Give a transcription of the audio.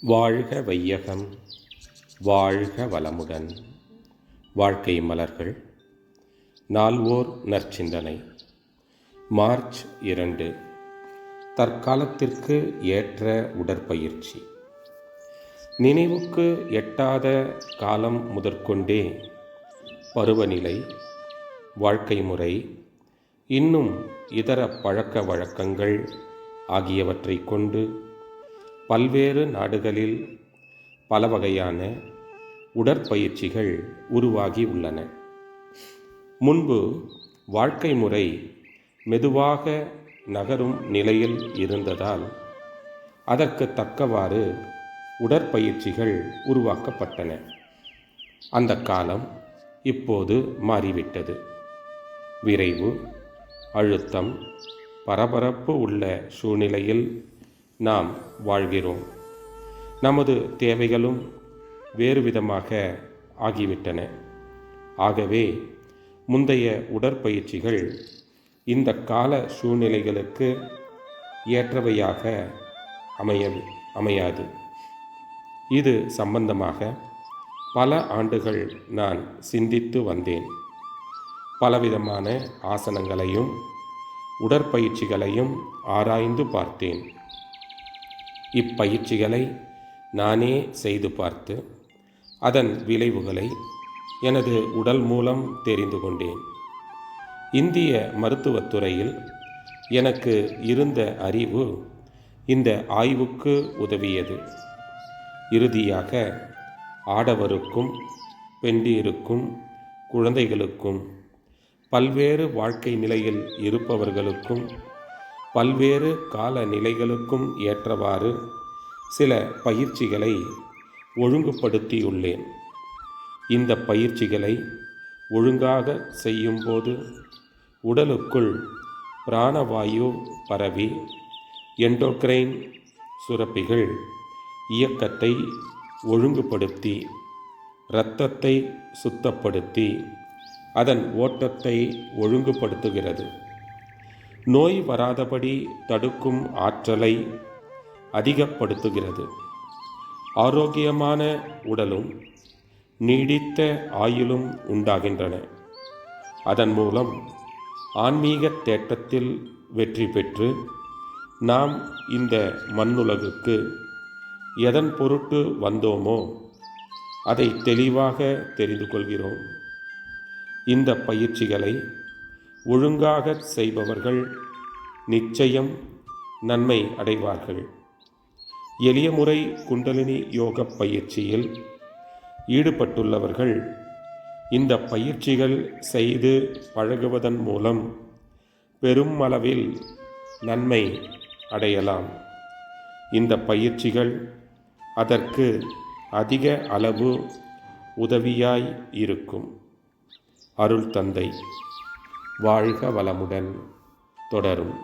வாழ்க வையகம், வாழ்க வளமுடன். வாழ்க்கை மலர்கள். நால்வோர் நற்சிந்தனை. மார்ச் 2. தற்காலத்திற்கு ஏற்ற உடற்பயிற்சி. நினைவுக்கு எட்டாத காலம் முதற்கொண்டே பருவநிலை, வாழ்க்கை முறை, இன்னும் இதர பழக்க வழக்கங்கள் ஆகியவற்றை கொண்டு பல்வேறு நாடுகளில் பல வகையான உடற்பயிற்சிகள் உருவாகி உள்ளன. முன்பு வாழ்க்கை முறை மெதுவாக நகரும் நிலையில் இருந்ததால் அதற்கு தக்கவாறு உடற்பயிற்சிகள் உருவாக்கப்பட்டன. அந்த காலம் இப்போது மாறிவிட்டது. விரைவு, அழுத்தம், பரபரப்பு உள்ள சூழ்நிலையில் நாம் வாழ்கிறோம். நமது தேவைகளும் வேறு விதமாக ஆகிவிட்டன. ஆகவே முந்தைய உடற்பயிற்சிகள் இந்த கால சூழ்நிலைகளுக்கு ஏற்றவையாக அமையாது. இது சம்பந்தமாக பல ஆண்டுகள் நான் சிந்தித்து வந்தேன். பலவிதமான ஆசனங்களையும் உடற்பயிற்சிகளையும் ஆராய்ந்து பார்த்தேன். இப்பயிற்சிகளை நானே செய்து பார்த்து அதன் விளைவுகளை எனது உடல் மூலம் தெரிந்து கொண்டேன். இந்திய மருத்துவத்துறையில் எனக்கு இருந்த அறிவு இந்த ஆய்வுக்கு உதவியது. இறுதியாக ஆடவருக்கும் பெண்டிருக்கும் குழந்தைகளுக்கும் பல்வேறு வாழ்க்கை நிலையில் இருப்பவர்களுக்கும் பல்வேறு கால நிலைகளுக்கும் ஏற்றவாறு சில பயிற்சிகளை ஒழுங்குபடுத்தியுள்ளேன். இந்த பயிற்சிகளை ஒழுங்காக செய்யும்போது உடலுக்குள் பிராணவாயு பரவி எண்டோக்ரைன் சுரப்பிகள் இயக்கத்தை ஒழுங்குபடுத்தி இரத்தத்தை சுத்தப்படுத்தி அதன் ஓட்டத்தை ஒழுங்குபடுத்துகிறது. நோய் வராதபடி தடுக்கும் ஆற்றலை அதிகப்படுத்துகிறது. ஆரோக்கியமான உடலும் நீடித்த ஆயுளும் உண்டாகின்றன. அதன் மூலம் ஆன்மீக தேட்டத்தில் வெற்றி பெற்று நாம் இந்த மண்ணுலகுக்கு எதன் பொருட்டு வந்தோமோ அதை தெளிவாக தெரிந்து கொள்கிறோம். இந்த பயிற்சிகளை ஒழுங்காக செய்பவர்கள் நிச்சயம் நன்மை அடைவார்கள். எளிய முறை குண்டலினி யோக பயிற்சியில் ஈடுபட்டுள்ளவர்கள் இந்த பயிற்சிகள் செய்து பழகுவதன் மூலம் பெரும் அளவில் நன்மை அடையலாம். இந்த பயிற்சிகள் அதற்கு அதிக அளவு உதவியாய் இருக்கும். அருள் தந்தை. வாழ்க வளமுடன். தொடரும்.